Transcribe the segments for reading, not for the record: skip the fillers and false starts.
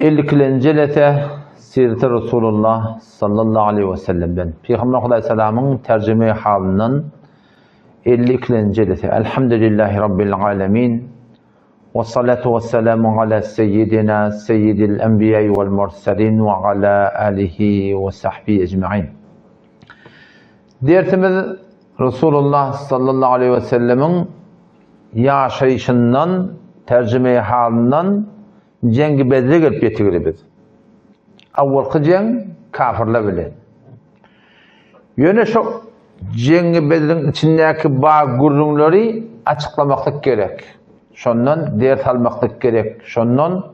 ilklence Sirat-ı Resulullah sallallahu aleyhi ve sellem'den Peygamber Aleyhisselam'ın tercüme halinden 52. Elhamdülillahi Rabbil alemin ve salatu ve selamu ala seyyidina seyyidil enbiyayı vel mursalin ve ala alihi ve sahbihi ecma'in. Dersimiz Resulullah sallallahu aleyhi ve sellem'in yaşayışından, tercüme halinden Cengi Bedre gelip getiririz. Avvalki ceng kafirler bilen. Yöne şu Cengi Bedre'nin içindeki bağ gurrunları açıklamaklık gerek. Şondan dert almaklık gerek. Şondan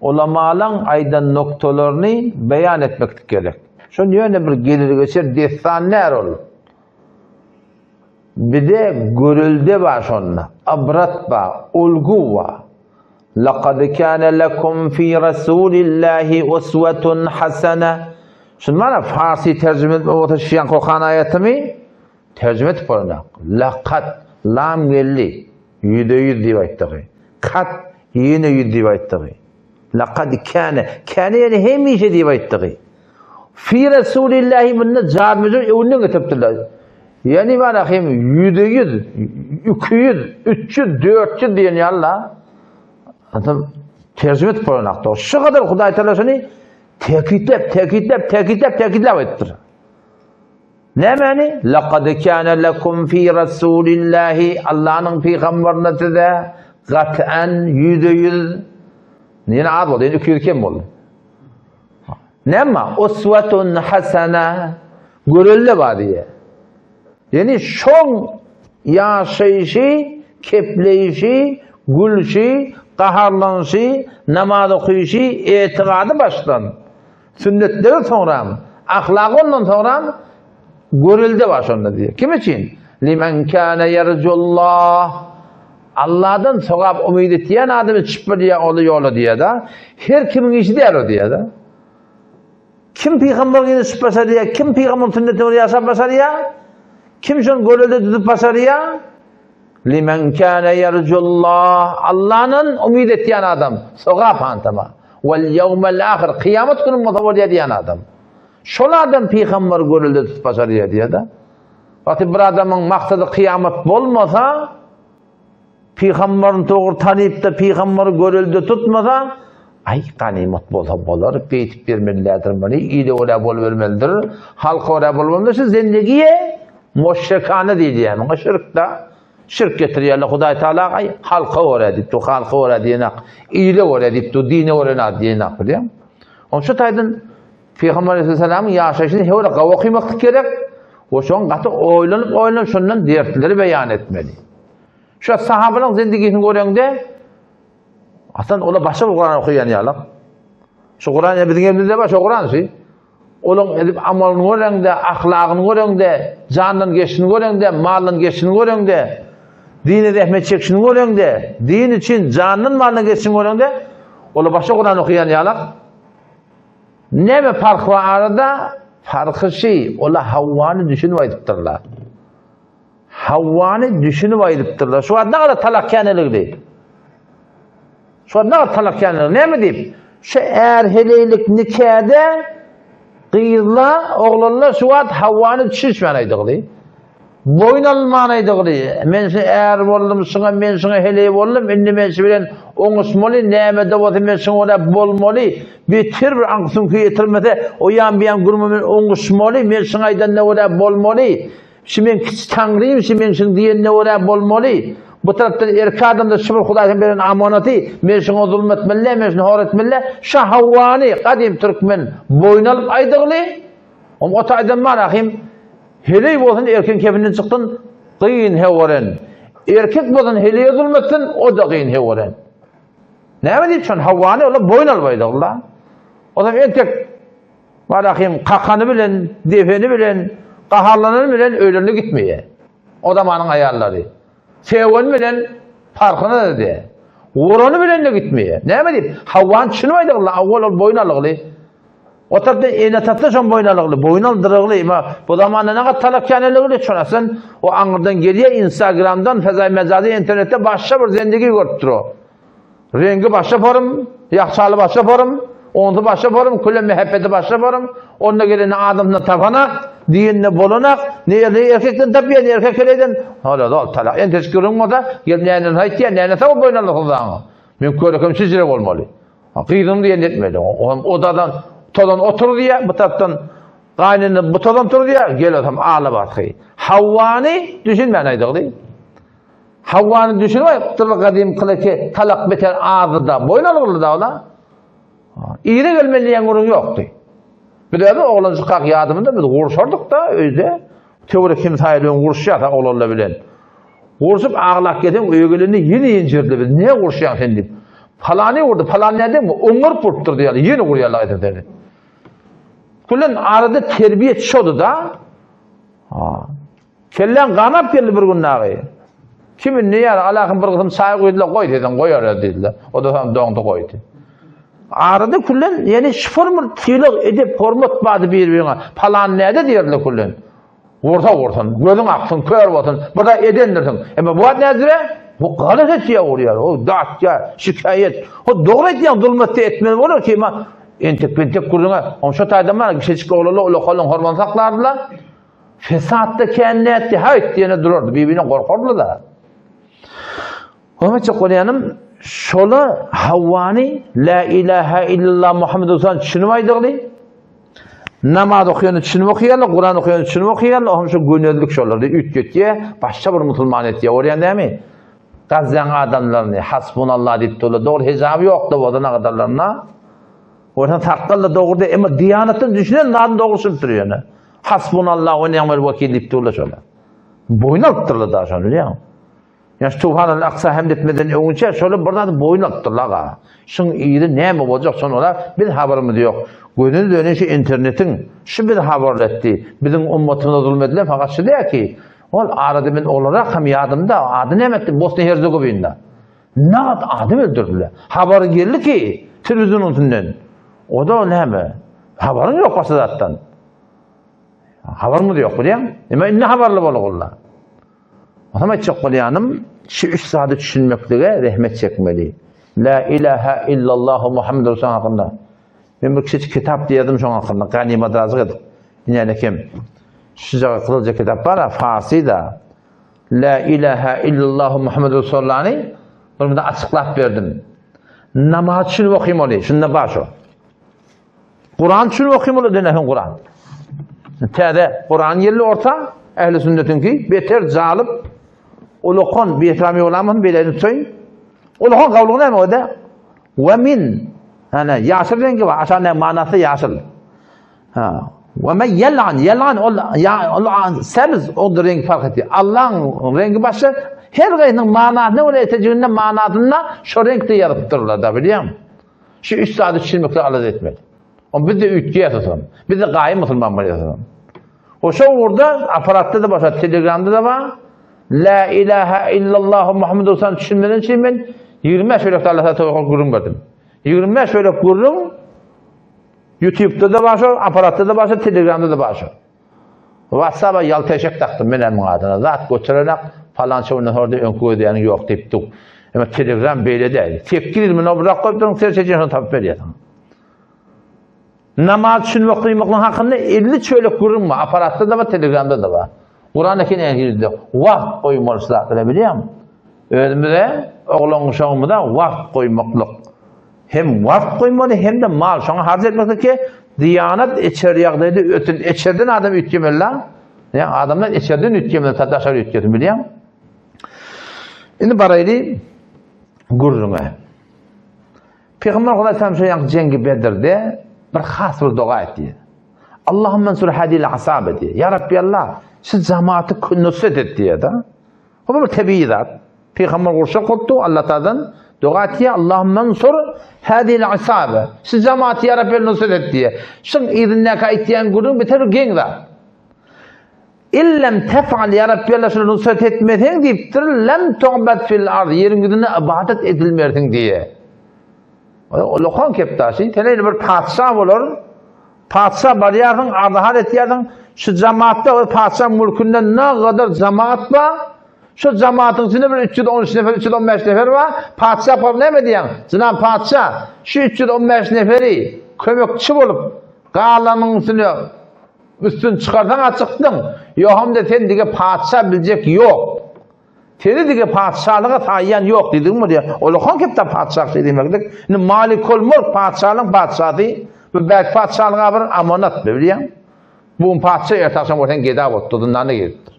ulamaların aydan noktalarını beyan etmeklik gerek. Şon yöne bir gelir geçer destanlar olur. Bir de görülde var şonda. Abrat var, olgu var. لَقَدْ كَانَ لَكُمْ فِي رَسُولِ اللّٰهِ اُسْوَةٌ حَسَنَةٌ. Şimdi bana Farsi tercüme etme otaşıyan kokan ayetimi tercüme etip orada. لَقَدْ lam gelli %100 diye ayettiği. Kat yine %100 diye ayettiği. لَقَدْ كَانَ kâne yani hemişe diye ayettiği. فِي رَسُولِ اللّٰهِ bununla cahmecun onun getiptiler. Yani bana %100, 200, 300, 400 diyen ya Allah. Adam tercüme etip orada. Şu kadar Huday Teala şunu tekitlep ettir. Ne mani? لَقَدْ كَانَ لَكُمْ فِي رَسُولِ اللّٰهِ Allah'ın peygamberine de kat'en %100 yine ad oldu. Yani 200 kim oldu? Ne ama? Usvetun hasene görüldü var diye. Yani şon yaşayışı, kepleyişi, gülüşü, qaharlanışı, namaz okuyuşu, etiqadı baştan. Sünnetleri sonra, ahlakı ondan sonra görüldü var şunda diye. Kim için? Limen kâne yercullah. Allah'dan sevap umid ettiyen adamı çıkma diye oluyor diye de. Her kimin işi diğer o diye de. Kim peygamberin çıkmasa diye, kim peygamberin sünnetini yaşamasa diye, kim şun görüldü tutup basa diye, limen kâne yercullah. Allah'ın umid ettiyen adam. Sevap antama. Vel yevmel ahir. Kıyamet günü mutavvaliye diyen adam. Şolardan peygamber görüldü tutup basa diye de. Fatih bir adamın maksadı kıyamet olmasa, peygamberin doğru tanıyıp da peygamberi görüldü tutmasa, ay ganimet bolsa bolar, beytip vermelidir beni, iyi de oraya bol vermelidir, halka oraya bol vermelidir, zindigiye müşrikane değil yani, şirk getiriyorlar Huday Teala, ay halka oraya deyip, halka oraya diyenek, iyile oraya deyip, dine oraya diyenek biliyor musun? Onun için taydın, Peygamber Aleyhisselam'ın yaşayışını öyle kava kıymaklık gerek, o şun katı oylanıp şundan dertleri beyan etmeli. Şu sahabenin zindigisini görüyorsun aslında ola başka bir Kur'an okuyan yalan. Şu Kur'an ya bizim elimizde var, şu Kur'an şey. Onun edip amalını görüyorsun de, ahlakını görüyorsun de, canının geçtiğini görüyorsun de, malının geçtiğini görüyorsun de, dini rahmet çekişini görüyorsun de, din için canının malının geçtiğini görüyorsun de, ola başka Kur'an okuyan yalan. Ne mi fark var arada? Farkı şey, ola Havva'nı düşünüp aydıptırlar. Havva'nı düşünüp aydıptırlar. Şu an ne kadar talakkanelik değil. Şu an ne kadar talakkanelik, ne mi deyip? Şu eğer heleylik nikahda kıyırla, oğlanlar şu an Havva'nı düşüşmeneydik değil. Boyun almanaydık değil. Men eğer oldum sana, men sana heley oldum, indi men bilen oňuşmaly, näme olsa men sana orada bolmaly. Bitir bir aňsyn ki yetirmede, o yan bir yan gurma men oňuşmaly, men sana aydan ne orada bolmaly. Şimdi men kiç taňrym, şimdi men şun diýen ne orada bolmaly. Bu taraftan erki adamda şubur Hudaýdan beren amanaty, men şuna zulmetmelle, men şuna horetmelle. Şu Havvany kadim Türkmen boyun alıp aydygy. O taýdan marahim heley bolsun erken kefinden çıktın, kıyın hevaren. Erkek bolsun heleye zulmettin, o da kıyın hevaren. Ne mi deyip şun Havvany ola boyun albaydı Allah. O zaman erkek marahim kakanı bilen, defeni bilen, kaharlanır bilen öylünü gitmeye. O zamanın ayarları. Sevon bilen farkına da de. Uğranı bilen de gitmeye. Ne mi deyip? Havvan düşünmeydi Allah. Avval boyun alıglı. O tarafta ene tatlı şun boyun alıglı. Boyun aldırıglı. Bu zamanda ne kadar talakkaneligli şunasın. O anırdan geriye Instagram'dan, fezai mecazi internette başka bir zendigi görüptür o. rengi başa varım, yakşalı başa varım, onu başa varım, külle mehabbeti başa varım. Onunla geleni adamla tapanak, dinle bolanak, ne erkekten tabiye, ne erkek eleyden. Hala da talak. En teşkirin o da, gel neyinin haytiye, neyine tabi boynalı kıldığı. Men körüküm sizcirek olmalı. Kıydım diye netmedi. Odadan, todan otur diye, bu taraftan kaynını bu todan tur diye, gel adam ağla batı. Havvani düşünmeyen aydık değil. Havvani düşünmeyin, tırlı kadim kılıki talak beter ağzıda, boynalı kıldı da ola. İyi gelmeliyen kurun yoktu. Bir de oğlan çıkak yardımında biz kurşorduk da öyle. Teori kimsayelüğün kurşuyata oğlanla bilen. Kurşup ağlak geden öğülünü yine incirdi biz. Niye kurşuyan sen deyip? Falani vurdu, falan ne mi? Onur purttur diye yine kuruyorlar dedi. Kullen arada terbiye çoğdu da. Kellen kanap geldi bir gün nağı. Kimin ne yer alakın bir kısım saygı koydular, koy dedim, koyar dediler. O da tam doğumda koydu. Arada kullen yani şifırmır tiyilak edip hormat badı birbirine. Falan neyde diyerler kullen. Orta, gözün aksın, kör olsun, burada edendirsin. Ama bu ad nezire? Bu galet etiye oluyor. O dağıtça, şikayet. O doğru etiyen zulmette etmeli olur ki ama entek kurduğuna, onşa taydan var, kişi oğlu kolun hormon saklardılar. Fesatta kendine etti, hayt diyene dururdu, birbirine korkardı da. Onun için Kur'an'ım, şolu Havvani, la ilahe illallah Muhammed Resulullah düşünümaydıqlı. Namaz okuyanı düşünüp okuyarlar, Kur'an okuyanı düşünüp okuyarlar, onun için gönüllülük şolardı. Ütgötüye, başka bir musulman etiye. Oraya değil mi? Gazze'nin adamlarını, hasbunallah deyip dolu, doğru hesabı yoktu o adana kadarlarına. Oradan takkalla doğru değil, ama diyanetini düşünen nadın doğrusu bitiriyor yani. Hasbunallah ve ni'mel vekil deyip dolu şöyle. Boyun alıktırlı daha şöyle biliyor musun? Yani Tufan'ın aksa hamd etmeden önce şöyle burada boyun alıktırlı. Şun iyiydi ne mi olacak sonra bir haberimiz yok. Gönül dönüşü internetin şu bir haber etti. Bizim ummatımıza zulmedilen fakat şu diyor ki ol arada olarak hem yadımda adı ne etti Bosna Herzegovina'da. Ne adım öldürdüler. Haber geldi ki televizyonun üstünden. O da ne mi? Haberin yok başlattan. Haber mi yok biliyor musun? Ama ne haberli bolğullar. O zaman çok kulyanım şu 3 saat düşünmekle rahmet çekmeli. La ilahe illallah Muhammed Resulullah hakkında. Ben bir küçük kitap diyedim şu hakkında. Ganimet razı edip. Yani kim? Şuca kılıcı kitap var ya Farsi da. La ilahe illallah Muhammed Resulullah'ını bunu da açıklap verdim. Namaz için okuyayım oluyor. Şunda baş o. Kur'an için okuyayım oluyor deneyim Kur'an. Tede Kur'an yerli orta. Ehl-i sünnetin ki beter zalıp ulukon bir ihrami olamın bile lütfen. Ulukon kavluğu ne mi o da? Ve min yani yaşıl rengi var. Aşağıda manası yaşıl. Ve men yel'an sebz o rengi fark ediyor. Allah'ın rengi başka her gayının manasını öyle eteceğinden manasında şu renkte yarattırırlar da biliyor musun? Şu 3 saat düşünmekle alaz etmedi. Ama biz de ütkiye tutalım. Biz de gayet Müslüman var tutalım. O şu orada aparatta da başka, telegramda da var. La ilahe illallah Muhammed Resulullah düşünmeden için ben 25 şöyle Allah'a tevkul kurum verdim. 25 şöyle kurum YouTube'da da başka, aparatta da başka, telegramda da başka. WhatsApp'a yalteşek taktım benim adına. Zat götürenek falan çoğundan orada ön koyduğunu yok deyip tuk. Ama telegram böyle değil. Tepki ilmini o bırak koyup durun, seçeceğini tabi veriyorsun. Namaz için vaktiymekle hakkında 50 şöyle kurum var. Aparatta da var, telegramda da var. Kur'an'daki ne girdi? Vah koymalı zaten biliyor musun? Önümüzde oğlan uşağımı da vah koymaklık. Hem vah koymalı hem de mal. Şuna harc etmekte ki diyanet içeriyakdaydı. İçeriden adam ütkemeli lan. Yani adamlar içeriden ütkemeli. Tadaşar ütkemeli biliyor musun? Şimdi baraydı gurruna. Peygamber Aleyhisselam şu yank cengi Bedir'de bir khas bir dua etti. Allahümme ensur hadil asabe diye. Ya Rabbi Allah şu cemaati nusret et diye da. O bir tebiyyat. Peygamber kurşak oldu Allah'tan dua etti. Allahümme ensur hadil asabe. Şu cemaati ya Rabbi nusret et diye. Şun idinle kaittiyen gurun biter gen da. İllem tef'al ya Rabbi Allah şunu nusret etmedin deyiptir. Lem tu'bet fil ardı. Yerin güdüne ibadet edilmerdin diye. O lokan keptaşı. Teneyli bir padişah olur. Padişah bariyatın, ardahar etiyatın. Şu cemaatte o padişah mülkünden ne kadar cemaat var. Şu cemaatin içinde bir 313 nefer, 315 nefer var. Padişah var ne mi diyen? Cenab padişah şu 315 neferi kömekçi olup qalanın üstün çıkartan açıktın. Yok hem de sen dige padişah bilecek yok. Seni dige padişahlığa tayyan yok dedin mi diye. Olukan kepte padişah şey demektik. Malikul mulk padişahlığın padişahı. Bu belki padişahlığa bir amanat biliyen. Bu padişah ertaşan ortadan geda bottu. Ne gitti?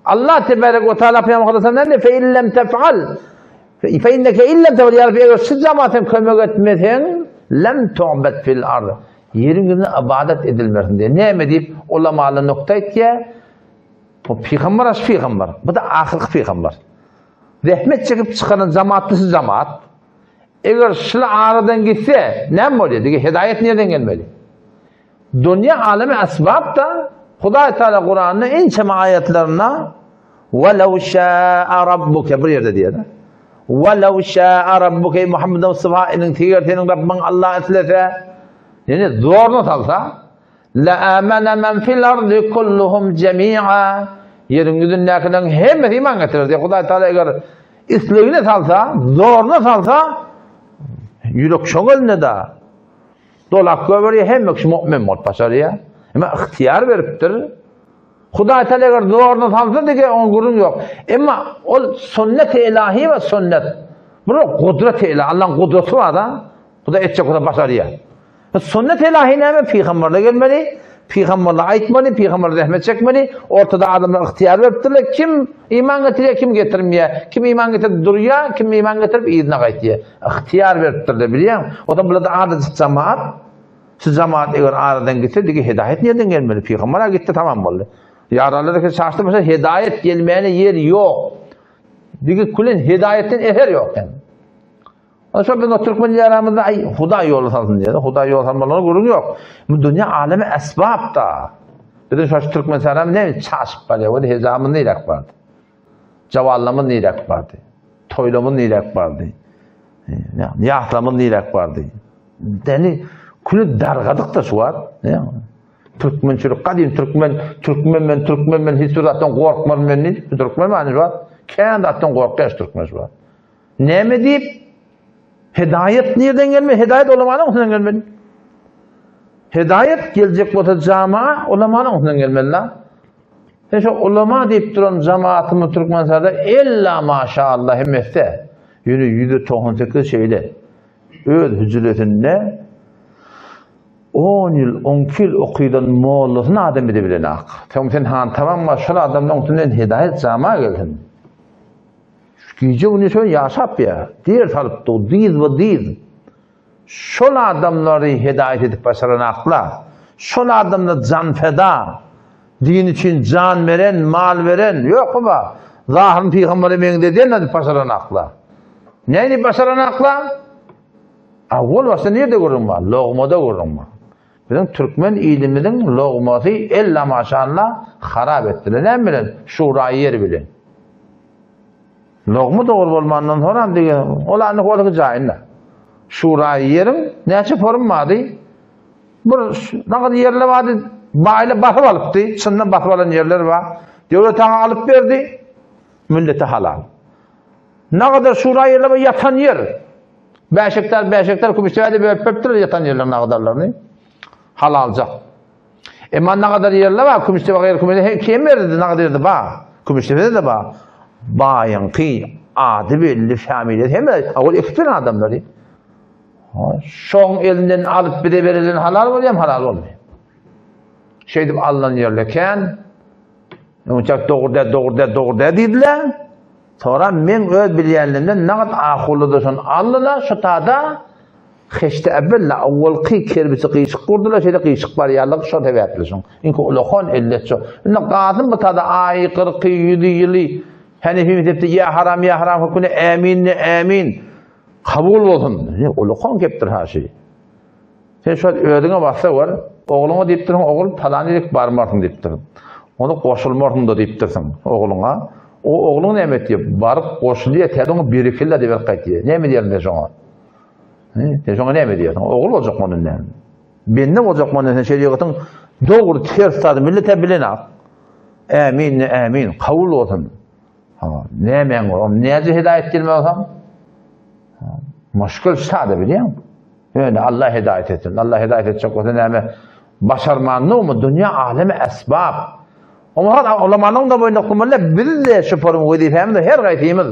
Allah tebarek ve teala Peygamber Aleyhisselam ne fe illem tef'al fe inneke illem tef'al ya Rabbi eğer siz cemaatin kömek etmesen lem tu'bet fil ard yerin yüzüne ibadet edilmesin diye. Ne deyip ulamalı nokta etki bu peygamber as peygamber. Bu da ahirki peygamber. Rahmet çekip çıkaran cemaatlısı cemaat. Eğer şıla aradan gitse ne mi oluyor? Hidayet nereden gelmeli? Dünya alemi asbab da Hudayi Teala Kur'an'ın en çema ayetlerine وَلَوْ شَاءَ رَبُّكَ bir yerde diyor. وَلَوْ شَاءَ رَبُّكَ Muhammed Mustafa'nın tigertenin Rabbin Allah etlese yani zorunu salsa لَآمَنَ مَنْ فِي الْأَرْضِ كُلُّهُمْ جَمِيعًا yerin yüzündekinden hem iman getirir diye Hudayi Teala eğer İsliğine salsa, zoruna salsa yürek şoğulne da dolak göberiye hem mümin mod başarıya. Ama ihtiyar veriptir. Hudayi Teala eğer zoruna salsa diye onun gurun yok. Ama o sünnet-i ilahi ve sünnet. Bunu kudret-i ilahi, Allah'ın kudreti var da bu da edecek o da başarıya. Sünnet-i ilahi ne mi? Peygamberle gelmeli. Peygamberle aytmalı, peygamberle rahmet çekmeli. Ortada adamlar ihtiyar veriptirler. Kim iman getiriyor, kim getirmiyor. Kim iman getirip duruyor, kim iman getirip iyidine kayıtıyor. İhtiyar veriptirler biliyor musun? O da burada adet cemaat. Siz cemaat eğer aradan gitse diye hidayet nereden gelmeli? Peygamber'e gitti tamam oldu. Yaralardaki çarşıda mesela hidayet gelmeyene yer yok. Diye kulün hidayetin eher yok yani. Onun için biz Türkmenler aramızda Huda yolu salsın diye. Huda yolu salmalarına gurur yok. Bu dünya alemi esbab da. Bizim şu Türkmen selam ne mi? Çaşıp var ya. O da hezamın neylek vardı. Cavallamın neylek vardı. Toylamın neylek vardı. Yahlamın neylek vardı. Yani kulü dargadık da şu var. Türkmençilik, kadim Türkmen hiç surattan korkmam ben ne? Türkmen mani var. Kendi attan korkmuş Türkmen var. Ne mi deyip hidayet nereden gelmedi? Hidayet olamanın ondan gelmedi. Hidayet gelecek bu cemaat olamanın ondan gelmedi la. Şu ulama deyip duran cemaatımı Türkmenler'de illa maşallah hemmette. Yüzü 98 şeyle. Öz hücretinde 10 yıl, 10 yıl okuydan Moğol'lusunu adam edebilen ak. Sen tamam mı? Şöyle adamdan ondan hidayet cemaat geldin. Gece bunu şöyle yaşap ya. Diğer tarafta o diz ve diz. Şöyle adamları hidayet edip başaran akla. Şöyle adamlar can feda. Din için can veren, mal veren. Yok ama. Zahir'ın Peygamber'e men dediğin de başaran akla. Neyini başaran akla? Avval başta nerede görünme? Loğmada görünme. Bizim Türkmen iliminin loğması illa maşallah harap ettiler. Ne bilin? Şurayı yer bilin. Loğmu doğru olmandan sonra diye olanı koyduk cahille. Şurayı yerin neçe formadı? Bu ne kadar yerler vardı? Bağıyla basıp alıptı. Sından basıp alan yerler var. Devlete alıp verdi. Millete halal. Ne kadar şurayı yerler var? Yatan yer. Beşikler kumuştevede böyle öptüler yatan yerler ne kadarlarını. Halalca. Ama ne kadar yerler var? Kumuştevede kim verdi? Ne kadar yerdi? Kumuştevede de var. Bayankı, adı belli, familiyet. Hem de o eksperen adamları. Şoğun elinden alıp bir de verilen halal oluyor mu? Halal olmuyor. Şey deyip Allah'ın yerleken, uçak doğru dediler. Sonra ben öz bileyenlerimden ne kadar akıllı dursun Allah'la şu tada xeşte evvella avvalki kerbisi kıyışık kurdular. Şeyde kıyışık var yarlık şu tebe etlisin. İnki ulukon ellet şu. İnne qazım bu tada ayı kırkı yüdü yılı Hanefi tepti ya haram hukune amin kabul olsun. Ulukon keptir her şey. Sen şu ödüne baksa var. Oğluna deyip durun, oğul talanilik barmarsın deyip durun. Onu koşulmarsın da deyip dursun oğluna. O oğlun ne mi diyor? Barıp koşuluyor, tedonu birikirle de ver kayıtıyor. Ne mi diyelim de şuna? De şuna ne mi diyorsun? Oğul olacak mı onunla? Ben ne olacak mı onunla? Şeriatın doğru ters tadı millete bilin ak. Amin, kabul olsun. Ne men oğlum? Nece hidayet gelme olsam? Müşkül sade biliyor musun? Yani Allah hidayet etsin. Allah hidayet edecek olsa neme başarmanlı mı? Dünya alemi esbab. Ama olamanın da boyunda kumalle bir de şüpherim vazifemiz her gaytimiz.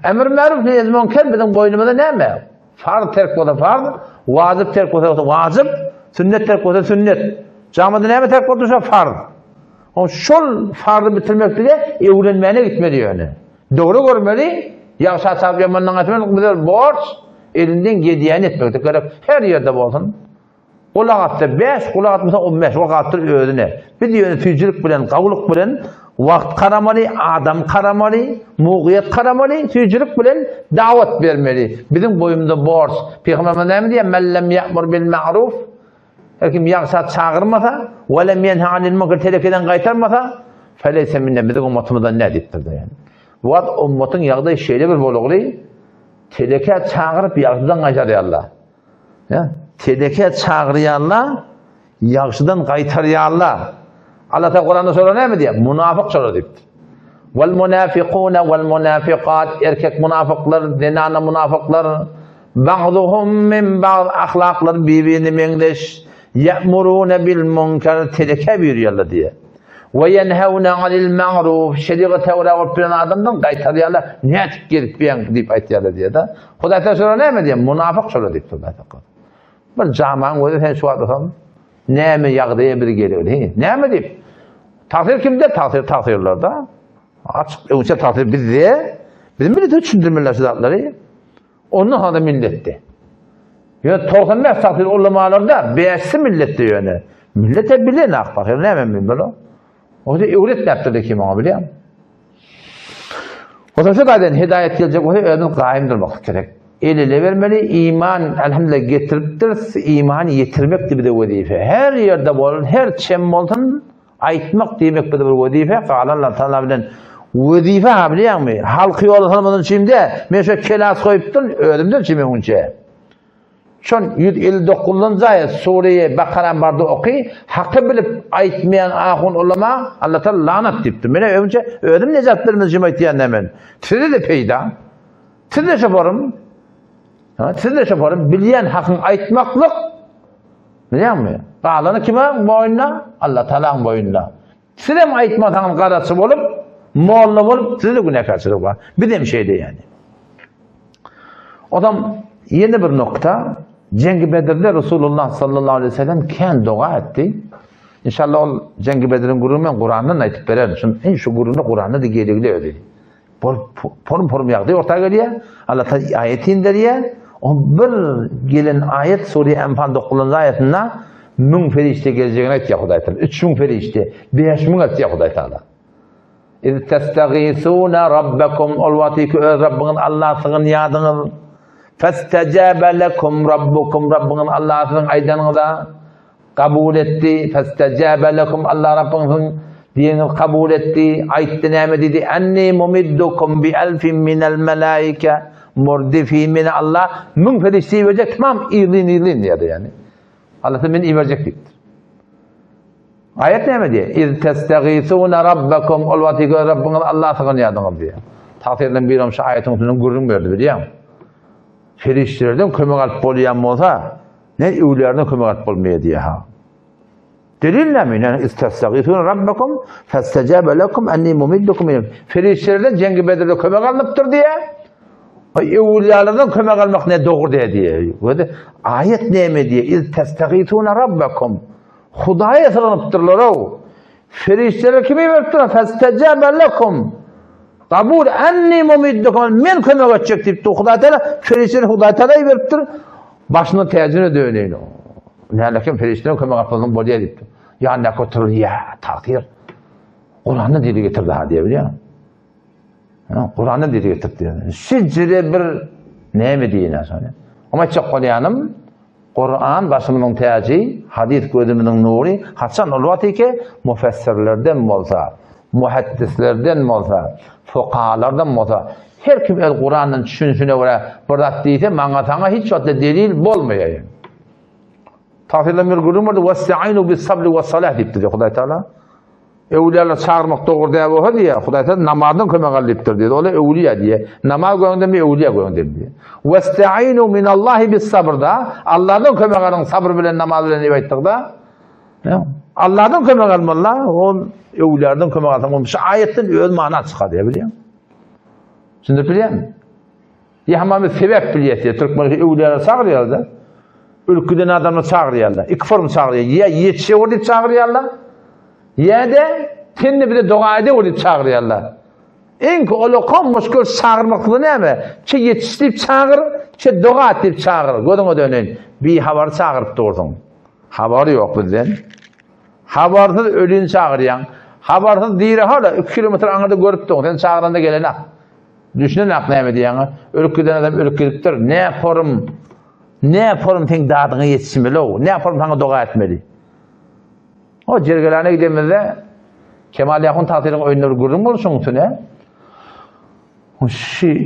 Emir maruf neyi mümkün bizim boynumuzda neme? Farz terk olsa farz, vacip terk olsa vacip, sünnet terk olsa sünnet. Camide neme terk olsa farz. O şol farzı bitirmek diye evlenmeye gitmeli yani. Doğru görmeli. Yoksa sabyamandan etmek bilir borç. Elinden gediyen etmek gerek. Her yerde bolsun. Kulak attı 5, kulak atmasa 15, kulak attı özüne. Bir diyor tüycülük bilen, kavuluk bilen, vakt karamalı, adam karamalı, muğiyet karamalı, tüycülük bilen davet vermeli. Bizim boyumda borç. Peygamberimiz ne mi diye? Mellem ya'mur bil ma'ruf. Kim yaksa çağırmasa, ve lem yenha anil munkar telekeden kaytarmasa, feleyse minne bizim ummatimizden ne diptirdi yani. Bu ummatın yağdığı şeyle bir boluğlu, teleke çağırıp yağdıdan kaytarıyarlar. Teleke çağırıyarlar, yağdıdan kaytarıyarlar. Allah da Kur'an'da soruyor ne mi diye? Münafık soruyor diptir. Vel münafikûne vel münafikât, erkek münafıklar, denana münafıklar, ba'duhum min ba'd ahlaklar birbirini mendeş, ya'murûne bil munkar, teleke buyuruyorlar diye. Ve yenhevne anil ma'ruf, şeriate uğrayıp bir adamdan kaytarıyorlar. Ne etip gelip bir deyip aytıyorlar diye de. Hudayta sonra ne mi diye? Münafık sonra deyip Hudayta. Bir camağın gözü sen şu adamın ne mi yağdıya biri geliyor değil. Ne mi deyip? Takdir kimde? Takdirlerde. Açık, uçak takdir bizde. Bizim milleti düşündürmeler sizatları. Onun adı millette. Yani 95 takdir olamalarda beğensi millette yani. Millete bilir ne akbakir, ne hemen böyle. O da öğret yaptırdı kim ama biliyor musun? O da şu kadar hidayet gelecek olsa ödün kaim durmak gerek. El ele vermeli, iman elhamdülillah getiriptir, imanı yitirmek gibi de vazife. Her yerde bolun, her çem bolun, aytmak demek bir vazife. Allah Teala bilen vazife ha biliyor musun? Halkı yolu tanımadın şimdi, ben şu kelas koyuptun, ödümden şimdi önce. Şun 159. ayet Suriye Bakara barda okuy, hakkı bilip aytmayan ahun ulama Allah Teala lanet dipti. Mene önce ödüm necatlarımız cemaatiyen hemen. Size de peyda. Siz de şaparım. Siz de şaparım. Bilen hakkın aytmaklık. Biliyor musun? Bağlanı kime? Boynuna. Allah Teala'nın boynuna. Siz de mi aytmasanız karası olup, moğollu olup, siz de günahkarsılık var. Bir de bir şeydi yani. Adam yeni bir nokta. Cengi Bedir'de Resulullah sallallahu aleyhi ve sellem kendi dua etti. İnşallah o Cengi Bedir'in gururunu Kur'an'dan aytıp verir. Çünkü şu gururunu Kur'an'da da geliyor dedi. Porum yağdı ortaya geliyor. Allah Teala ayeti indiriyor. O bir gelen ayet Suriye Enfal 9. ayetinde mün ferişte geleceğine ayet Yahuday Teala. 3000 ferişte, 5000 ayet Yahuday Teala. İz testagîsûne rabbekum olvatîkü öz Rabbinin Allah'ın yadınız. Festecâbe lekum rabbukum Rabbinin Allah'ın aydanıza kabul etti. Festecâbe lekum Allah Rabbinin diyeni kabul etti. Ayette ne dedi? Enni mumiddukum bi elfin minel melaike murdifi min Allah. Min ferişteyi verecek tamam ilin diyordu yani. Allah da beni verecek dedi. Ayet ne diyor? İz testagîsûne rabbekum olvatîkü Rabbinin Allah'ın yadınız diyor. Tafsirden bir olmuş ayetin sonunu gururun verdi biliyor musun? Feriştelerden kömek alıp bolayan olsa ne evlerden kömek alıp olmaya diye ha. Delil ne mi? Yani istestagîsûne rabbekum festecâbe lekum enni mumiddukum min. Feriştelerden Cengi Bedir'de kömek alıptır diye. Evlerden kömek almak ne doğru diye. Ayet ne mi diye? İstestagîsûne rabbekum. Hudaya sığınıptırlar o. Ferişteler kimi veriptir? Festecâbe lekum. Kabul enni mumiddukum men kömek edecek deyip Huday Teala ferişteler Huday Teala'yı veriptir. Başını tezine döneyim. Ne lakin ferişteler kömek yapalım bolya deyiptir. Ya ne kötür ya takdir. Kur'an'ı dili getir daha diye biliyor musun? Kur'an'ı dili getir diyor. Sizce bir ne mi diyene sonra? Ama çok kolyanım Kur'an başımın tacı, hadis gözümün nuru, hasan olvatı ki müfessirlerden olsa, muhaddislerden olsa, fuqahalardan olsa, her kim Kur'an'ın düşünsüne göre burada deyse, bana sana hiç şöyle delil olmuyor. Tafsirden bir gurum vardı, وَاسْتَعِينُوا بِالصَّبْرِ وَالصَّلَاةِ deyip dedi Huday Teala. Evliyalar çağırmak doğru diye bu diye. Hudaý taala namazdan kömek alypdyr diýdi. Ola evliya diye. Namaz göňden bir evliya göňden diye. Westa'inu minallahi bis sabrda. Allah'dan kömek alın sabır bilen namaz bilen diýip aýtdykda. Allah'dan kömek almalar, o evliyalardan kömek almalar. Şu ayetten öz mana çıkar diye biliyor. Şimdi biliyor musun? Yahmamı sebep biliyeti. Türkmen'de evliyalar çağırıyorlar. Ülküden adamı çağırıyorlar. İki form çağırıyorlar. Ya yetişe orada çağırıyorlar. Ya da kendi bir de doğayda orada çağırıyorlar. En ki olukan muşkul çağırmaklı ne mi? Çe yetiştirip çağır, çe doğa etip çağır. Gördün o dönün. Bir haber çağırıp durdun. Haberi yok bizden. Habersız ölün çağıryan. Habersız diri hala 2 kilometre anada görüp durdun. Sen çağıranda gelene. Düşünün aklına mı diyen? Ülküden adam ülkülüktür. Ne yaparım? Ne yaparım sen dağdığına yetişmeli o? Ne yaparım sana doğa etmeli? O cergelerine gidemezde Kemal Yakun tatilin oyunları görürüm olursun ne?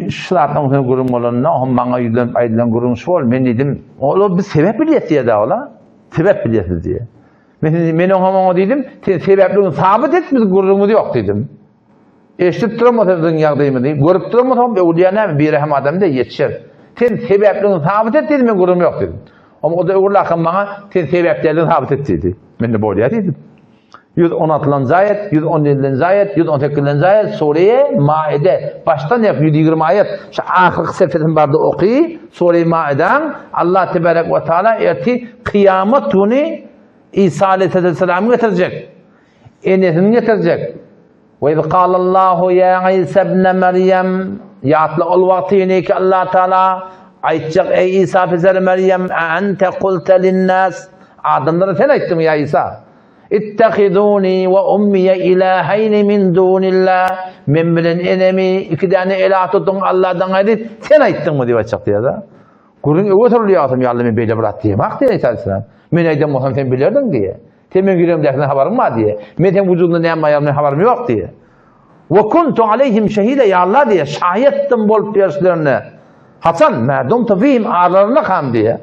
Şılardan sonra görürüm olanına o bana aydılan görürmüş ol. Ben dedim, o bir sebep biliyet diye de ola. Sebep biliyeti diye. Ben ona dedim, sebeplerini sabit etmez görürümüz yok dedim. Eşitip duramaz dünyadayım dedim. Görüp duramaz evliya ne bir rahmet adam da yetişir. Sen sebeplerini sabit et dedim, ben görürüm yok dedim. Ama o da uğurlarken bana sen sebeplerini sabit et dedi. Ben de böyle dedim. 116. ayet, 117. ayet, 118. ayet Sure-i Maide. Baştan yap 120 ayet. Şu ahir sefetin barda okuy. Sure-i Maide'den Allah Tebarek ve Teala erti kıyamet günü İsa Aleyhisselam'ı getirecek. Enesini getirecek. Ve iz qalallahu ya İsa ibn Meryem yatla ol vaktini ki Allah Teala aytacak ey İsa fezeri Meryem ente kulte linnas adamlara sen ayttın ya İsa İttehidûni ve ummiye ilâheyni min dûnillah men bilen enemi iki tane ilah tutun Allah'tan ayrı sen ayttın mı diye açık diye da kurun ötürülüyor atım ya Allah'ın böyle bırak diye bak diye İsa'dan men aydım olsam sen bilirdin diye temin gülüm dersin haberim var diye men senin vücudunda ne yapmayalım haberim yok diye ve kuntu aleyhim şehide ya Allah diye şahittim bol piyarslarına Hasan merdum tafihim ağırlarına kam diye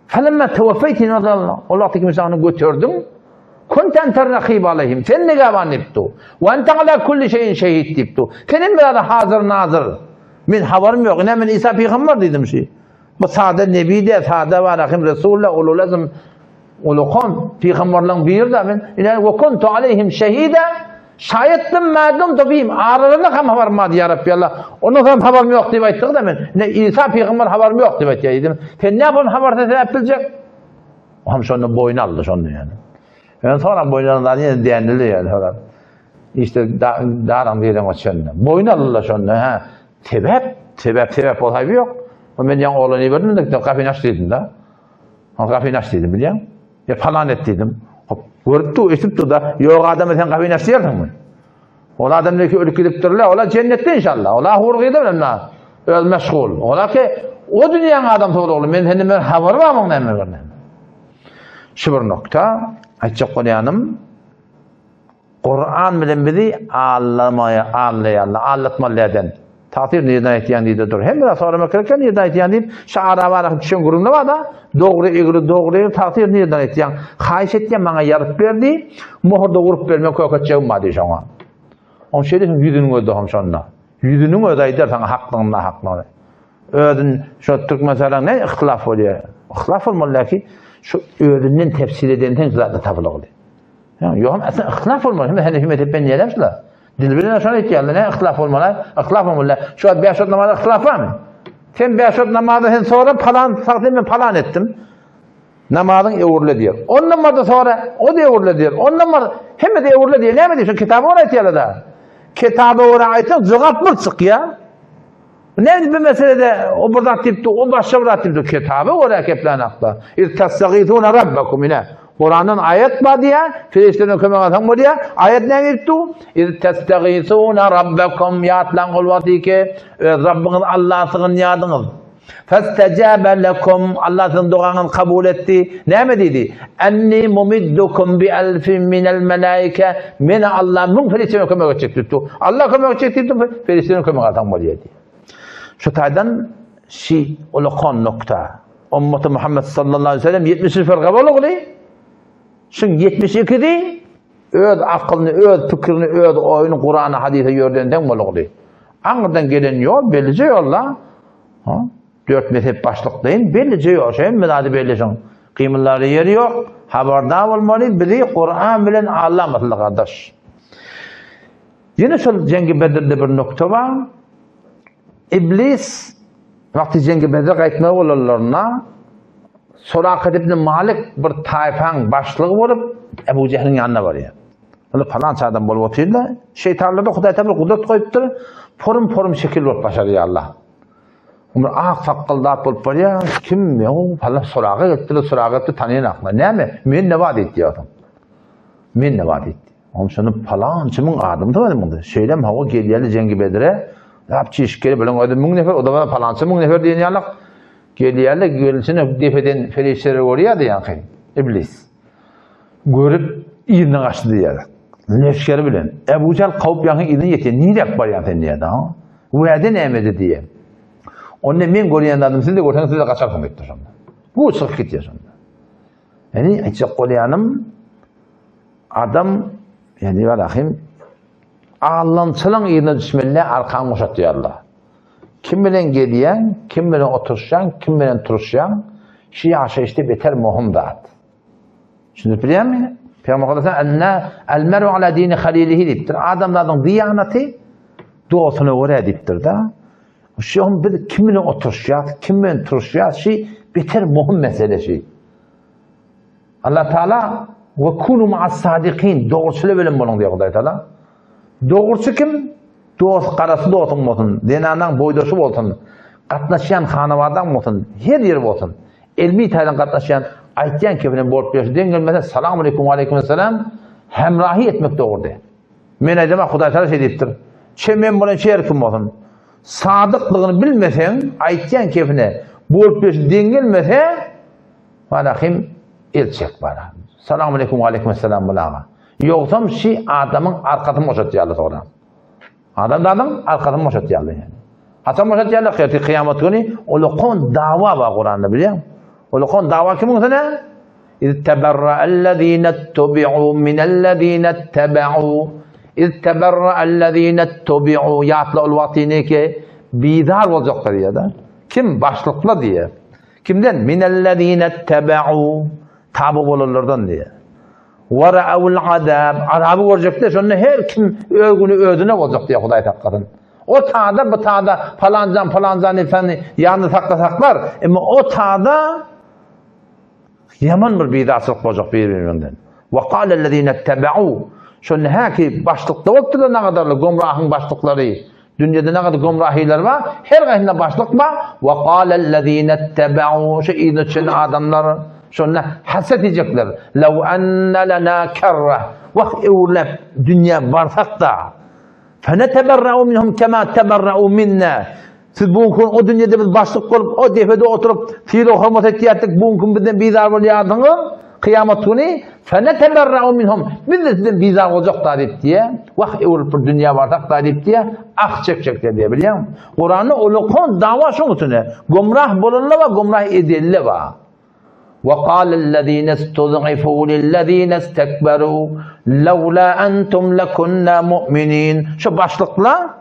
felemme teveffeytin Allah tekmişanı götürdüm كنت أنت الرقيب عليهم sen ne gaban niptu ve ente ala kulli şeyin şehit niptu senin bir hazır nazır min haberim yok ne min İsa peygamber dedim şey bu sade nebi de sade ve rahim resulullah ulu lazım ulu kon peygamberlerin bir de ben ve kuntu aleyhim şehide şahittim madem tabim ağırlarına kam haberim var ya Rabbi Allah onun tam haberim yok diye ayttık da ben ne İsa peygamber haberim yok diye dedim sen ne yapın haberde yapılacak o hem sonra boyun aldı sonra yani. Yani sonra boyunlarından yine diyenli yani falan. İşte dağdan diyelim o şönle. Boyun alırlar şönle ha. Sebep olay yok. O ben yan oğlanı verdim de kapıyı aç dedim da. O kapıyı aç dedim biliyor musun? Ya falan et dedim. Gördü, eşittu da yok adamı sen kapıyı aç diyordun mu? Ola adam ne ki ölükülüktürler, ola cennette inşallah. Ola hurgıydı benimle. Öz meşgul. Ola ki o dünyanın adam doğru olur. Ben senin haberim var mı ne mi? Şu bir nokta. Açık konuyanım. Kur'an bilen bizi anlatmalıdan. Tasir neden ihtiyan deydidir. Hem biraz sonra mekreken neden ihtiyan deyip şaara var düşen gurumda var da doğru tasir neden ihtiyan. Xahiş etken bana yarıp verdi. Muhurda vurup verme kökatacağım var diye şuna. Onun şeyde yüzünün ödü hamşanına. Yüzünün ödü eder sana hakkında. Ödün şu Türk mesela ne ihtilaf oluyor? İhtilaf olmalı ki şu öğrenen tefsir edenden zaten tablo oluyor. Yani yok aslında ihtilaf olmalı. Hem de hükümet ben yelemsizler. Dilberine şöyle ihtiyarlı ne ihtilaf olmalı? İhtilaf olmalı. Şu an 5 namazda ihtilaf var mı? Sen 5 namazda sen sonra falan ettim. Namazın evurlu diyor. 10 namazda sonra o da evurlu diyor. 10 namaz hem de evurlu diyor. Ne mi diyor? Şu kitabı oraya ihtiyarlı da. Kitabı oraya ayeten zıgat mı çık ya? Ne bir meselede o burada tipti, o başka burada tipti kitabı oraya keplen akla. İrtestagîthûne rabbekum yine. Kur'an'ın ayet var diye, Filistin'in kömek atan var diye, ayet ne verdi? İrtestagîthûne rabbekum yatlan olvatı ki, Rabbiniz Allah'ın yadınız. Festecâbe lekum, Allah'ın duanını kabul etti. Ne mi dedi? Enni mumiddukum bi elfin minel melaike, min Allah'ın Filistin'in kömek çekti. Allah kömek çekti, Filistin'in kömek atan var diye. Şu taydan ulukan nokta. Ümmeti Muhammed sallallahu aleyhi ve sellem 70 firqa boluğlu. Şun 72'di öz aklını, öz fikrini, öz oyunu Kur'an'ı, hadise yördenden bolugdy. Aňyrdan gelen yol bellice yolla. Ha? 4 mezhep başlyklaryň bellice yol. Şeýle hadi bellijeň. Kıymylary ýeri ýok. Habardar bolmaly, bizi Kur'an bilen anlamaly gardaş. Yine şol Cengi Bedir'de bir nokta var. İblis vakti Cengi Bedir gaýtmak bolanlaryna Surakat ibn Malik bir taýpaň başlygy bolup Ebu Cehil'in ýanyna barýar. Ol falança adam bolup oturýar. Şeytanlarda Hudaý Taala kudret goýupdyr. Forum şekil bolup başarýar Allah. Umar ak sakkaldap bolup barýar. Kim ýa? Falan Suraka gitdiler, Surakatdy tanýan akla. Näme? Men näwat etdi ýa-da. Men näwat etdi. Oňa şonu falançymyň adamy da barmydy. Şeýlem hawa gelýärli Cengi Bedir'e. Rapçı işkeri bilen oyda 1000 nefer, o da falança 1000 nefer diýen ýalyk. Gelýärli gelişine defeden ferişleri orýardy ýa-da. İblis. Görüp ýerine gaçdy ýa-da. Leşkeri bilen. Ebu Cehil kawup ýaňy ýerine ýetdi. Nirek barýar sen ýa-da? Wäde nämedi diýen. Onu men görýän adam siz de görseňiz siz de gaçarsyň diýipdir şonda. Bu çykyp gitýär şonda. Yani aýtjak bolýanym adam yani walahim Allah'ın ýerine düşmelle arkan goşat diýerler. Kim bilen gelýän, kim bilen oturşan, kim bilen turuşan, şu yaşayışta beter muhim zat. Şunu bilýärmi? Peygamber sallallahu el-meru ala dini halilihi diýipdir. Adamlaryň diyanaty dostuny göre diýipdir da. Şu bir kim bilen oturşýar, kim bilen turuşýar, şu beter muhim mesele şu. Allah Taala ve kunu ma'as sadiqin, dogruçly bilen boluň diýär Hudaý Taala. Doğrusu kim? Dost qarası dostun bolsun, denanaň boýdaşy bolsun, gatnaşýan hanawadan bolsun, her ýer bolsun. Elmi taýdan gatnaşýan, aýtýan kebine bolup ýaşy deňelmese salamu aleykum we aleykum selam hemrahy etmek dogurdy. Men aýdym Hudaý Taala şey diýipdir. Çemen bilen şeýer kim bolsun? Sadyqlygyny bilmeseň, aýtýan kebine bolup ýaşy deňelmese walahim elçek bara. Salamu aleykum we aleykum selam bulaga. Yoksam şi adamın arkasını moşat diýerler sonra. Adamın arkasını moşat diýerler yani. Hasan moşat diýerler kıyamet günü ulukun dawa var Kur'an'da biliyor musun? Ulukun dawa kim olsa İzteberra'ellezîne ittebi'u minellezîne ittebe'u İzteberra'ellezîne ittebi'u yatla vatini ki bidar olacaklar ya da. Kim? Başlıkla diye. Kimden? Minellezîne ittebe'u tabi bolurlardan diye. وَرَأَوُ الْعَذَابِ Azabı görecekler. Şonda her kim ögünü ödüne olacak diye Hudaý takkadın. O taada bu taada falancan efendi yanında saklasaklar. Ama o taada yaman bir bidatçılık olacak birbirinden. وَقَالَ الَّذ۪ينَ اتَّبَعُوا Şonda haki başlıkta oldular ne kadarlı gomrahın başlıkları. Dünyada ne kadar gomrahiler var. Her gayrında başlık var. وَقَالَ الَّذ۪ينَ اتَّبَعُوا Şu iyi için adamlar şonda haset edecekler. لَوْ أَنَّ لَنَا كَرَّةً وَاَوْلَبْ Dünya varsak da فَنَتَبَرَّعُوا مِنْهُمْ كَمَا تَبَرَّعُوا مِنَّا Siz bugün o dünyada bir başlık koyup o defede oturup fiil-o hurmat etiyattık bugün bizden bizar olyadınız kıyamet günü فَنَتَبَرَّعُوا مِنْهُمْ Biz de sizden bizar olacak da deyip diye وَاَوْلَبْ bir dünya varsak da deyip diye çekecekler diye biliyor musun? Kur'an'ı olukun dava şunun üstüne gumrah bulunla ve gumrah edilli var. وقال الذين استضعفوا للذين استكبروا لولا أنتم لكنا مؤمنين Şu başlıkla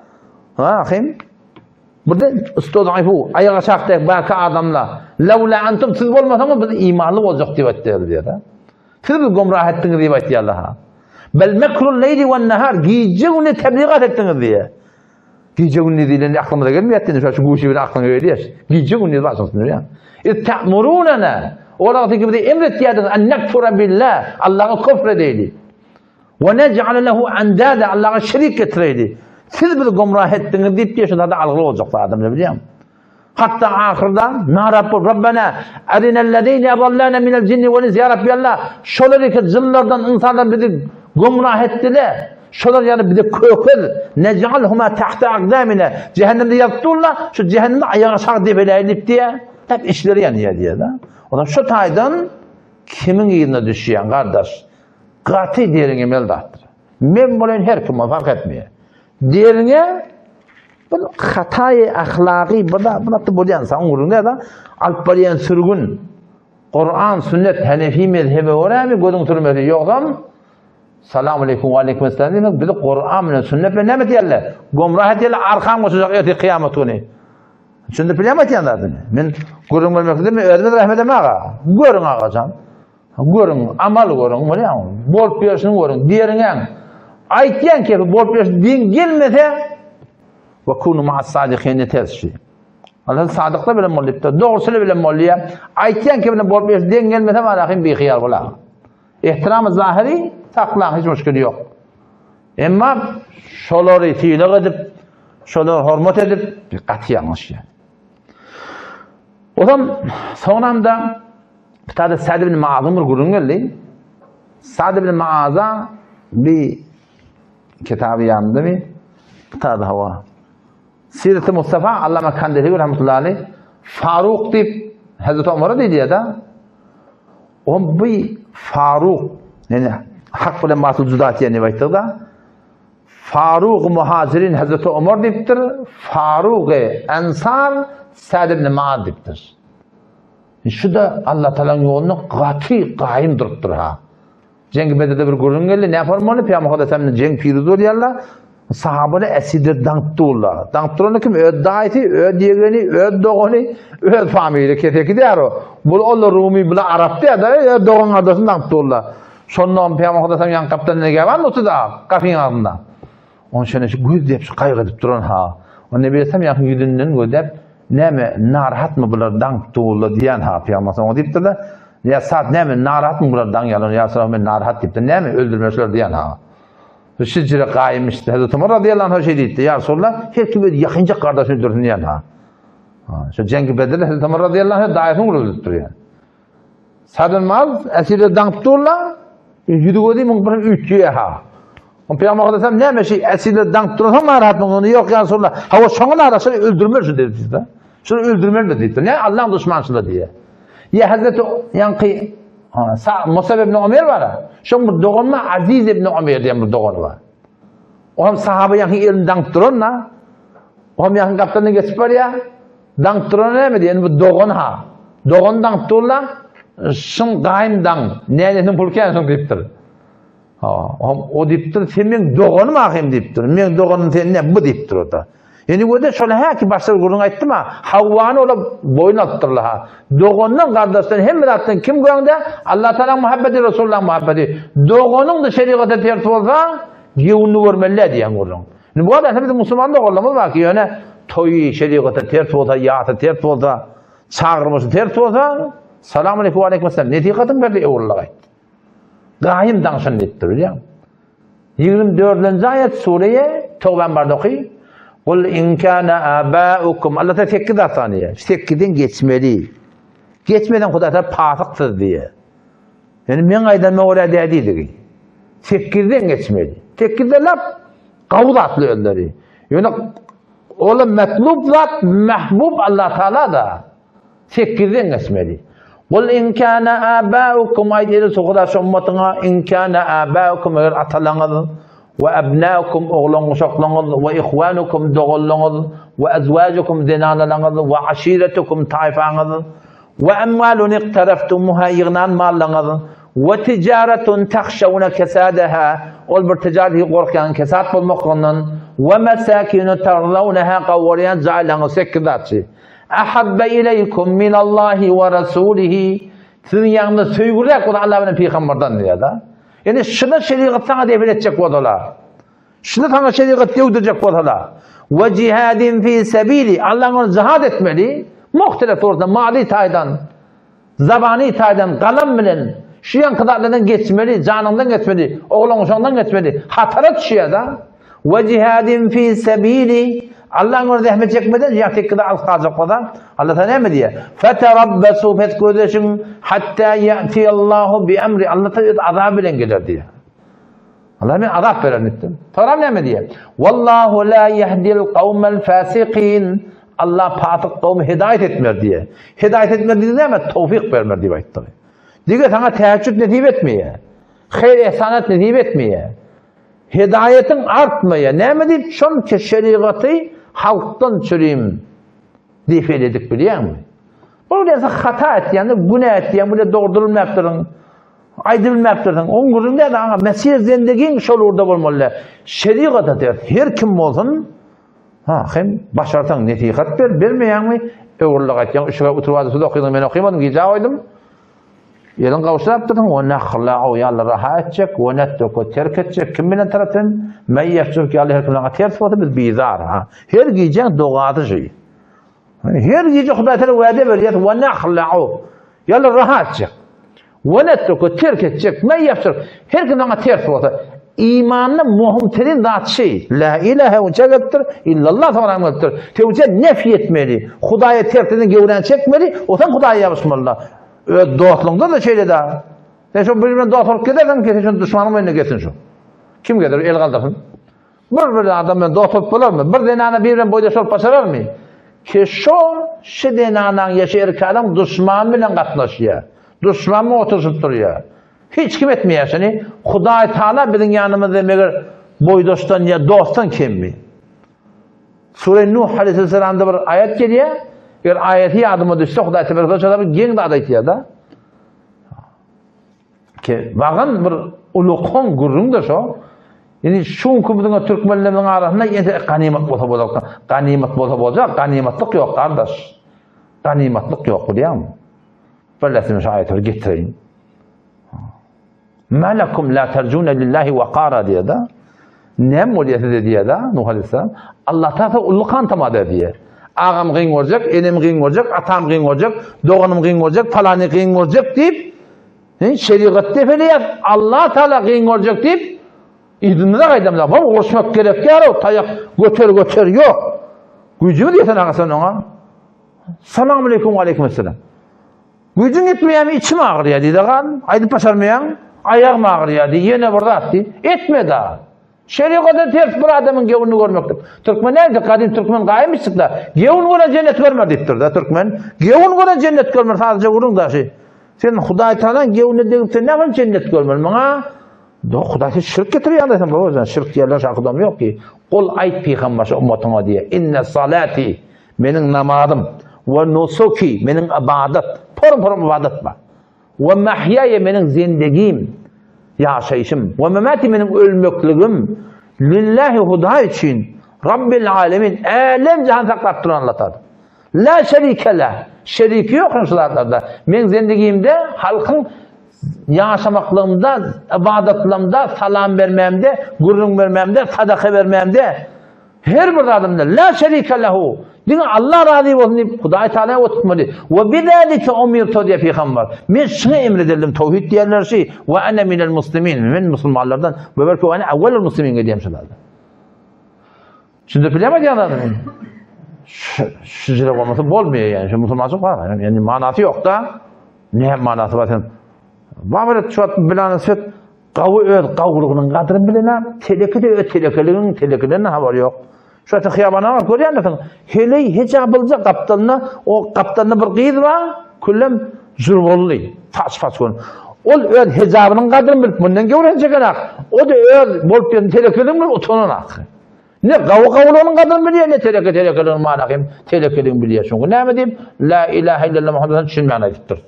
ahim burada istضعفوا ayağa çaktık belki adamlar لولا أنتم siz olmasanız biz imanlı olacak diyor diyor da. Siz bir gumrah ettiniz diye diyor Allah'a. Bel mekrul leyli ve nehar gece günü tebliğat ettiniz diye. Gece günü diye aklımıza gelmiyor ettiniz şu guşu bir aklına öyle gece günü başlasın ya. İttemurunana Ola ki bir emret diýerdiňiz en nekfura billah Allah'a küfredeyli. Ve nec'al lehu andada Allah'a şerik getireyli. Siz bir gumrah etdiňiz diýip diýişde algyly boljaklar adamlar bilýär. Hatta ahirda na Rabbana arinellezine adallana minel jinni ve ins ya Rabbi Allah. Şolary ki jinlerden insanlar bizi gumrah etdiler. Şolar yani bizi kökür. Nec'alhuma tahta aqdamina. Cehennemde yaptırlar. Şu cehennemde ayağa aşağı debeleyip diye. Hep işleri yanıyor diye da. Ondan şu taydan kimin yerine düşüyen kardeş katı derine meldahtır. Men bilen her kim fark etmiyor. Derine bu hatayı ahlaki buna da bolyan sanurunda da alpariyen sürgün Kur'an, sünnet, Hanefi mezhebi oraya mı gözün sürmesi yoksam Selamun aleyküm ve aleyküm selam demek bizi Kur'an bilen sünnet bilen näme diýerler? Gomrah edýärler arkan goşajak ýa-da kıyamet güni. Şunda bilemet ýanlardy. Men görüň bilmekde mi özüme rahmet emaga. Görüň agacan. Görüň, amal görüň, bolýar. Bolup berişini görüň. Diýeriňem aýtýan ki bolup beriş din gelmese ve kunu ma'as sadiqin tesşi. Allah sadıkla bilen mollipde, doğrusuyla bilen molliya. Aýtýan ki bilen bolup beriş din gelmese marahim bir hiyal bolar. İhtiram-ı zahiri saklan hiç müşkili yok. Emma şolary tiýlik edip, şolary hormat edip bir gaty ýangyş ýa. Odan soňamda bir tane Sa'd ibn Muaz'ın bir gurun geldi. Sa'd ibn Muaz'a bir kitabı yandı bir tane hava. Siret-i Mustafa Allama Kandili rahmetullahi aleyh Faruk deyip Hazreti Ömer'e dedi ya da o bir Faruk yani hak bilen batıl judat yani baytdı da Faruk muhacirin Hazreti Ömer deyiptir. Faruk Ensar Sa'd ibn Muaz deyiptir. Şu da Allah Teala'nın yolunu gati qaim durupdur ha. Cengi Bedir'de bir gurun geldi. Ne yaparmalı? Peygamber Efendimiz'in cengi piri oluyorlar. Sahabeler esirde dankturlar. Dankturlar kim? Öd daiti, öd diyegeni, öd doğani, öd famili keteki der o. Bu Allah Rumi, bu Arap der da öd doğan adasını dankturlar. Sonra Peygamber Efendimiz'in yan kaptanına gelvan otu da kafin ardından. Onun için şu göz deyip şu kaygı edip duran ha. O ne bilsem yakın yüzünden göz deyip näme narahat mı bular dank tuğla diyen ha Peygamber o deyip de ya saat näme narahat mı bular dank yalan ya sonra men narahat deyip de näme öldürmüşler diyen ha. Şicre qaim işte Hazreti Ömer radıyallahu anh şey deyip de ya sonra her kim yakınca kardeşini öldürsün diyen ha. Şu Cengi Bedir'de Hazreti Ömer radıyallahu anh davetini öldürttür yani. Sa'd ibn Muaz esirde dank tuğla yüdügödi mümkün üçüye ha. O Peygamber Efendimiz näme şey esirde dank tuğla narahat mı onu yok ya sonra hava şoňa arasını öldürmüşsün dedi de. Şunu öldürmeli dedi. Ne Allah'ın düşmançılığı diye. Ya Hazreti Yankı Musab ibn Ömer var ha. Şu bir doğanma Aziz ibn Ömer diye bir doğan var. O hem sahabe yankı elini danktıran na. O hem yankı kaptanını geçip var ya. Danktıran ne mi diye? Yani bu doğan ha. Doğan danktırla şun qaim dank. Neyetin pulken şun deyiptir. O deyiptir. Sen men doğanı mı akayım deyiptir. Men doğanın sen ne bu deyiptir o da. Yani bu da şöyle ha ki başları gurun aytdı mı? Havva'nı ola boyun attırlı ha. Doğanın kardeşten hem bir attın kim göründü? Allah Teala muhabbeti, Resulullah muhabbeti. Doğanın da şeriatı tertip olsa yevunu vermeli diyen gurun. Bu arada hepimiz Müslüman da olamaz var ki yani toyu şeriatı tertip olsa, yağıtı tertip olsa, çağırması tertip olsa selamun aleyküm ve aleyküm selam. Netikatın verdi evurlar ayet. Gayim danışan ettir biliyor musun? 24. ayet sureye Tevben barda okuyun. Kul in kana abaukum Allah tekkid ataniye. Tekkidin geçmeli. Geçmeden Huda Teala pasıktır diye. Yani men aydan mevla dedi. Tekkidden geçmeli. Tekkidde laf kavlat öldürü. Yani oğlum metlub zat mahbub Allah Teala da tekkidden geçmeli. Kul in kana abaukum aydileri sokuda şommatına in kana abaukum eğer atalanız ve ebnâkum oğlunuz, oğlunuz ve ihvanukum doğulunuz ve ezvacukum zinanalarınız ve aşiretukum tayfanız ve emvalun iqtaraftumuha yığınan mallarınız ve ticaretun tahşavuna kesadaha ol bir ticareti korkan kesat bulmakının ve mesakinu tarlavnaha qawwariyan za'lanı sekkidatçı ahabbe ileykum minallahi ve rasulihi sizin yanında söygürek o da Allah'ın peygamberden diyor da. Yani şuna şeriat sana devir edecek odalar. Şuna sana şeriat devredecek odalar. Ve cihadin fi sebili. Allah'ın onu cihad etmeli. Muhtelif orada mali taydan, zabani taydan, kalam bilen, şu yan kıdaklardan geçmeli, canından geçmeli, oğlan uşağından geçmeli. Hatara düşüyor da. Ve cihadin fi sebili. Allah'ın onu zahmet çekmeden ya tek kadar alkazak kadar Allah Teala ne diyor? Feterabbesu fetkudeşin hatta ya'tiyallahu bi emri. Allah Teala azab ile gelir diyor. Allah ben azap veren ettim. Tamam ne diyor? Vallahu la yehdil kavmel fasikin. Allah patık kavmi hidayet etmer diye. Hidayet etmer diye ama tevfik vermer diye ayetleri. Diyor sana teheccüd nasip etmeye. Hayır ihsanat nasip etmeye. Hidayetin artmaya. Ne mi deyip? Çünkü şeriatı halktan çürüyüm deyip ededik biliyor musun? Burada hata et yani bu ne et yani burada doğrulma yaptırın. Aydı bilmektirden. On gurunda da mesir zendegin şol orada bolmalı. Şeriata der. Her kim bolsun hem başartan netihat bermeyen mi? Öwürlük etken üşüge oturwady suda okuyduğum men okuymadım ki jawaydym. Yelin kavuşturup durun, o nahla'u yalla rahat edecek, o nettoku terk edecek. Kim bilen tarafın, men yapacak ki Allah her kimden ters oldu biz bizar. Her gece doğadı şey. Her gece Hudaýa vade berýär, o nahla'u yalla rahat edecek. O nettoku terk edecek, men yapacak her kimden ters oldu. İmanı muhimterin zat şey. La ilahe ve cegettir, illallah tebarakadır. Tevce nefy etmeli. Hudaýa terkini gevren çekmeli, otan Hudaýa yapışmalı. Doğatlığında da şeyle daha. Sen şu birbirine doğatlık gidersen ki sen düşmanın önüne geçsin şu. Kim gider? El kaldırsın. Bir adam ben doğatlık bular mı? Bir denana birbirine boyda şol pasarar mı? Ki şu denanan yaşayır ki adam düşman bilen katlaşıyor. Düşman mı otursup duruyor? Hiç kim etmiyor seni. Hudaý Taala bizim yanımızda meğer boydostan ya dostan kim mi? Sure Nuh Aleyhisselam'da bir ayet geliyor. Bir ayeti yadıma düşse Hudaý Tebaraka Taala geň da aýtýar da. Ki bagan bir ulukon gurrunda şo. Yani şunku biziň türkmenleriň arasynda ýene ganimat bolsa bolak. Ganimat bolsa bolacak, ganimatlyk ýok kardeş. Ganimatlyk ýok bilýärmi? Belläsini şu aýaty getirin. Malakum la terjuna lillahi waqara diýär da. Nem bolýar diýär da Nuh Aleyhisselam. Allah Taala ulukan tamada diýär. Ağam gıyın olacak, enem gıyın olacak, atam gıyın olacak, doğanım gıyın olacak, falanı gıyın olacak deyip şeriat tefeliyat Allah Teala gıyın olacak deyip idinine kaydamda. Baba koşmak gerek ya o tayak götür yok. Gücümü diyesen ağasan ona. Selamun aleyküm aleykümselam. Gücün etmeyen içim ağrıyor dedi kan. Aydı başarmayan ayağım ağrıyor dedi. Yine burada attı. Etme daha. Şeriatda ters bir adamın gevunu görmektir. Türkmen neydi? Kadim Türkmen gaymıştık da. Gevun göre cennet görmer deyiptir da Türkmen. Gevun göre cennet görmer sadece vurun da şey. Sen Hudaý Taala'nın gevunu deyip sen ne yapayım cennet görmer? Bana Hudaýa şirk getiriyor da sen baba. Şirk yerler şakıdam yok ki. Kul ayt peygamber ummatıma diye. İnne salati menin namazım ve nusuki menin ibadet. Porum ibadet var. Ve mahyaya menin zindegim. Yaşayışım ve memati benim ölmekligim lillahi Hudaý için Rabbil alemin alem cihan saklattıran anlatadı. La şerike la. Şeriki yok şularda. Men zindegimde halkın yaşamaklığımda, ibadetlerimde, salam vermemde, gurrun vermemde, sadaka vermemde her bir adamda la şerike lahu. Dine Allah razı olsun deyip Hudaý Taala'ya oturtmadı. Ve bidalike umirtu diye peygamber. Men şunu emredildim tevhid diyenler şey ve ene minel muslimin. Men Müslümanlardan ve belki ene evvelul muslimin diyeyim şunlarda. Şimdi bilemedi anladın mı? Şu cevap olması bolmuyor yani. Şu Müslümanlık var. Yani manası yok da ne manası var sen? Babret şu at bilanı söt kavurluğunun kadrını bilene telekeliğinin haberi yok. Şu anda xiyabana var, görüyor musun? Hele hiç abılca kaptanına bir kıyız var, küllem zürbollu, fas konu. O öyle hicabının kadrini bilip bundan öğrenecek anak. O da öyle bolup bir telekeliğin bilip utanınak. Ne kavulunun kadrini biliyor, ne telekeliğin manakayım, telekeliğin biliyor. Çünkü ne mi diyeyim? La ilahe illallah Muhammed'den düşünmeyen ayettir.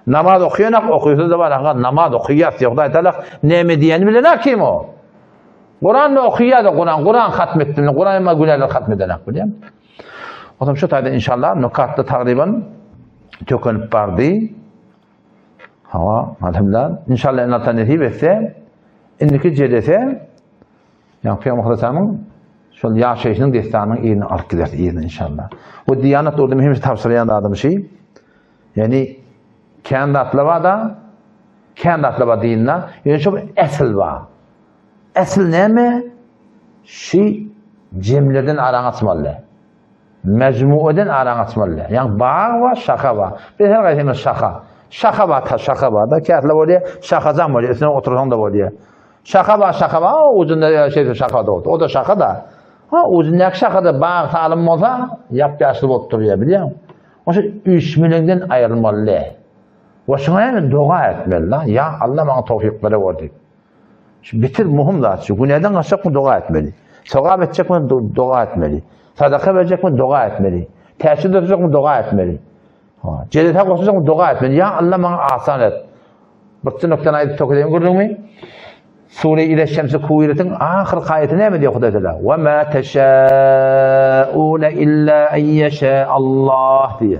Namaz okuyanak, okuyusu da var. Namaz okuyat, Hudaý Taala ne mi diyeni bilen kim o? Kur'an'ı okuyadı, Kur'an hatmettiğini, Kur'an'ıma günahlar hatmedenek biliyor musun? O zaman şu tayda inşallah nukatlı takriben tökünüp vardı. Hava, elhamdülillah. İnşallah enaltan etip etse, indiki cedese, yani Peygamber Aleyhisselam'ın şu yaşayışının destanının iyini alıp gider, iyini inşallah. O Diyanet orada mühim tavsiyeyen adam şey, yani kendi atlaba dinine, yani çok esil var. Esil ne mi? Şey cemlerden aran açmalı. Mecmueden aran açmalı. Yani bağ var, şaka var. Bir her gayetimiz şaka. Şaka var da. Kâtla oluyor, şakazan oluyor. Üstüne otursan da oluyor. Şaka var. O ucunda şaka da oldu. O da şaka da. Ucundaki şaka da bağ sağlam olsa yapyaşlı oturuyor biliyor musun? O şey 3 milyondan ayrılmalı. O şuna dua etmeli. Ya Allah bana tevfikleri verdi. Bitir muhim da şu günahdan kaçacak mı dua etmeli. Sevap edecek mi dua etmeli. Sadaka verecek mi dua etmeli. Teşhid edecek mi dua etmeli. Cennete koşacak mı dua etmeli. Ya Allah bana asan et. Bir noktadan ayet okuduğunu gördün mü? Sure-i İde Şemsi Kuviret'in ahir ayeti ne mi diyor Huda Teala? وَمَا تَشَاءُونَ إِلَّا اَنْ يَشَاءَ Allah diye.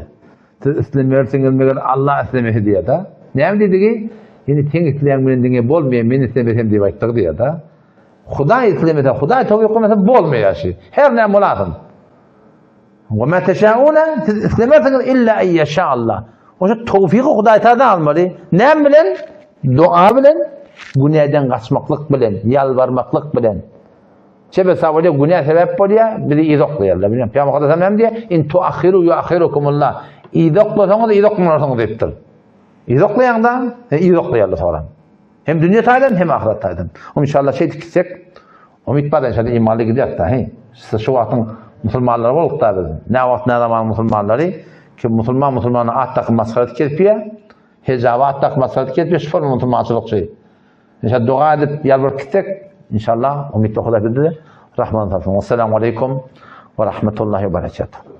Siz islemiyorsunuz meğer Allah islemesi diye da. Ne mi dedi ki? Yani sen isleyen benim dine bolmayan ben islemesem diye ayettik diye da. Huda islemese, Huda tevfik olmasa bolmuyor şey. Her ne mulasın. وَمَا تَشَاءُونَ siz islemiyorsunuz illa اَنْ يَشَاءَ Allah. O şu tevfiki Huda Teala'dan almalı. Ne bilen? Dua bilen. Günahdan kaçmaklık bilen, yalvarmaklık bilen. Sebep savunca günah sebep oluyor, bizi izoklayarlar. Bilmiyorum. Peygamber Efendimiz diye, in tuakhiru yuakhirukumullah. İzoklasanız izoklanırsanız deyiptir. İzoklayan da izoklayarlar sonra. Hem dünya taydan hem ahiret taydan. İnşallah şey gitsek, umit var inşallah imanlı gidiyor da. Size şu vaktin Müslümanları olduk da bizim. Ne vakit ne zaman Müslümanları ki Müslümanı atlak maskaret ketpiyor. Hecava atlak maskaret ketpiyor. Sıfır Müslümançılık şey. İnşallah dua edip yalvarıp gitsek inşallah ümitli Huda bildi. Rahman olsun. Vesselamu aleyküm ve rahmetullahi ve berekatuhu.